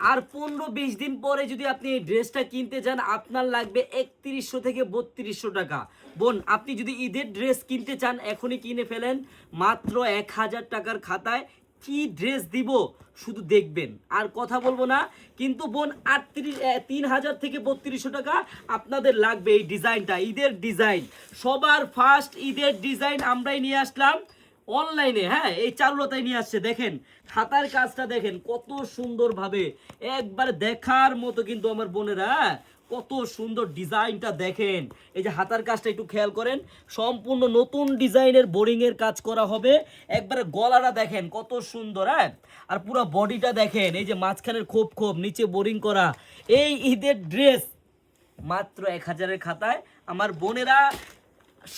আর 15-20 দিন পরে যদি আপনি এই ড্রেসটা কিনতে চান আপনার লাগবে 3100 থেকে 3200 টাকা। বোন, আপনি যদি ঈদের ড্রেস কিনতে চান এখনই কিনে ফেলেন মাত্র 1000 টাকার খাতায়। কি ড্রেস দিব শুধু দেখবেন, আর কথা বলবো না। কিন্তু বোন 3000 থেকে 3200 টাকা আপনাদের লাগবে এই ডিজাইনটা, ঈদের ডিজাইন। সবার ফার্স্ট ঈদের ডিজাইন আমরাই নিয়ে আসলাম অনলাইনে। হ্যাঁ, এই চারুলতায় নিয়ে আসছে। দেখেন হাতার কাজটা দেখেন কত সুন্দরভাবে, একবার দেখার মতো কিন্তু আমার বোনেরা। কত সুন্দর ডিজাইনটা দেখেন। এই যে হাতার কাজটা একটু খেয়াল করেন, সম্পূর্ণ নতুন ডিজাইনের বোরিং এর কাজ করা হবে। একবারে গলাটা দেখেন কত সুন্দর। হ্যাঁ, আর পুরো বডিটা দেখেন, এই যে মাঝখানের খোপ খোপ নিচে বোরিং করা। এই ঈদের ড্রেস মাত্র 1000-এর খাতায় আমার বোনেরা।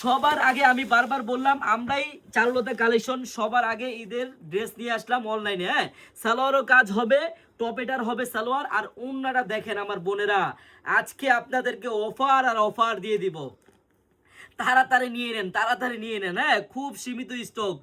সবার আগে আমি বারবার বললাম আমরাই চারুলতা কালেকশন সবার আগে ঈদের ড্রেস নিয়ে আসলাম অনলাইনে। হ্যাঁ, সালোয়ারও কাজ হবে, টপেটার হবে সালোয়ার। আর ওন্নাটা দেখেন আমার বোনেরা, আজকে আপনাদেরকে অফার আর অফার দিয়ে দিব। তাড়াতাড়ি নিয়ে নেন, তাড়াতাড়ি নিয়ে নেন। হ্যাঁ, খুব সীমিত স্টক,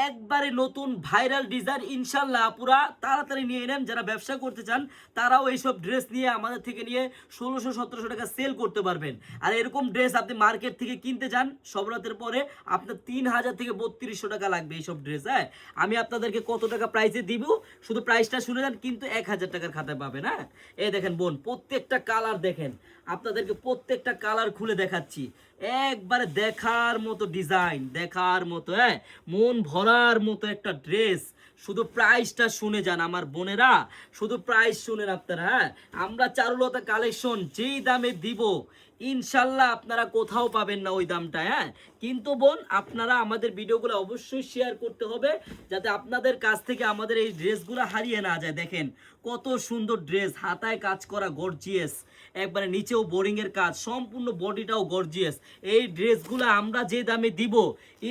একবারে নতুন ভাইরাল ডিজাইন ইনশাল্লাহ। পুরা তাড়াতাড়ি নিয়ে নেন। যারা ব্যবসা করতে চান তারাও এইসব ড্রেস নিয়ে আমাদের থেকে নিয়ে 1600-1700 টাকা সেল করতে পারবেন। আর এরকম ড্রেস আপনি মার্কেট থেকে কিনতে চান সবরাতের পরে আপনার 3000 থেকে 3200 টাকা লাগবে এইসব ড্রেস। হ্যাঁ, আমি আপনাদেরকে কত টাকা প্রাইসে দিব শুধু প্রাইসটা শুনে যান, কিন্তু 1000 টাকার খাতায় পাবেন। হ্যাঁ, এই দেখেন বোন, প্রত্যেকটা কালার দেখেন, আপনাদেরকে প্রত্যেকটা কালার খুলে দেখাচ্ছি। একবারে দেখার মতো ডিজাইন, দেখার মতো, হ্যাঁ, মন ভরার মতো একটা ড্রেস। শুধু প্রাইসটা শুনে যান আমার বোনেরা, শুধু প্রাইস শুনেন আপনারা। হ্যাঁ, আমরা চারুলতা কালেকশন যেই দামে দিব ইনশাল্লাহ আপনারা কোথাও পাবেন না ওই দামটা। হ্যাঁ, কিন্তু বোন আপনারা আমাদের ভিডিওগুলো অবশ্যই শেয়ার করতে হবে যাতে আপনাদের কাছ থেকে আমাদের এই ড্রেসগুলো হারিয়ে না যায়। দেখেন কত সুন্দর ড্রেস, হাতায় কাজ করা গর্জিয়াস, একবারে নিচেও বোরিং এর কাজ, সম্পূর্ণ বডিটাও গর্জিয়াস। এই ড্রেসগুলো আমরা যে দামে দিব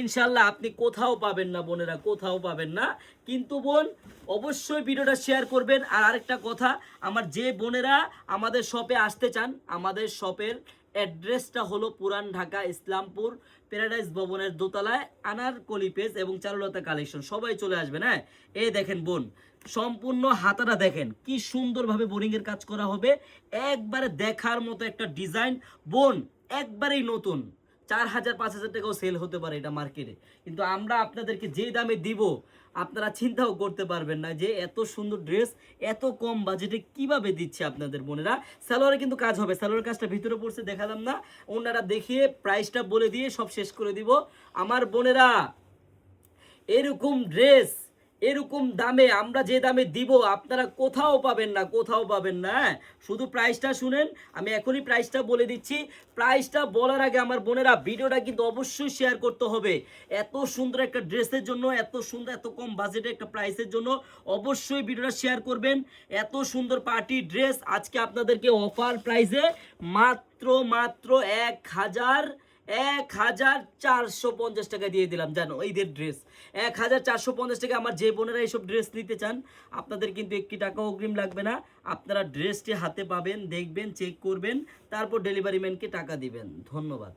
ইনশাল্লাহ আপনি কোথাও পাবেন না বোনেরা, কোথাও পাবেন না। কিন্তু বোন অবশ্যই ভিডিওটা শেয়ার করবেন। আর আরেকটা কথা, আমার যে বোনেরা আমাদের শপে আসতে চান, আমাদের শপের অ্যাড্রেসটা হলো পুরান ঢাকা ইসলামপুর প্যারাডাইস ভবনের দোতলায় আনারকলি পেজ এবং চারুলতা কালেকশন। সবাই চলে আসবেন। হ্যাঁ, এই দেখেন বোন, সম্পূর্ণ হাতাটা দেখেন কি সুন্দরভাবে বোরিং এর কাজ করা হবে। একবারে দেখার মতো একটা ডিজাইন বোন, একবারেই নতুন। 4000-5000 টাকাও সেল হতে পারে এটা মার্কেটে, কিন্তু আমরা আপনাদেরকে যে দামে দিব আপনারা চিন্তাও করতে পারবেন না যে এত সুন্দর ড্রেস এত কম বাজেটে কিভাবে দিচ্ছে আপনাদের বোনেরা। সালোয়ারে কিন্তু কাজ হবে, সালোয়ারের কাজটা ভিতরে পড়ছে দেখালাম না, ওনারা দেখিয়ে প্রাইসটা বলে দিয়ে সব শেষ করে দিব। আমার বোনেরা এরকম ড্রেস এরকম দামে আমরা যে দামে দিব আপনারা কোথাও পাবেন না, কোথাও পাবেন না। শুধু প্রাইসটা শুনেন, আমি এখনই প্রাইসটা বলে দিচ্ছি। প্রাইসটা বলার আগে আমার বোনেরা ভিডিওটা কিন্তু অবশ্যই শেয়ার করতে হবে। এত সুন্দর একটা ড্রেসের জন্য, এত সুন্দর এত কম বাজেটে একটা প্রাইসের জন্য অবশ্যই ভিডিওটা শেয়ার করবেন। এত সুন্দর পার্টি ড্রেস আজকে আপনাদেরকে অফার প্রাইসে মাত্র মাত্র 1450 টাকা দিয়ে দিলাম। জানো ঈদের ড্রেস 1450 টাকা। আমার যে বোনেরা এইসব ড্রেস নিতে চান আপনাদের কিন্তু 1 টাকা অগ্রিম লাগবে না। আপনারা ড্রেসটি হাতে পাবেন, দেখবেন, চেক করবেন, তারপর ডেলিভারি ম্যানকে টাকা দিবেন। ধন্যবাদ।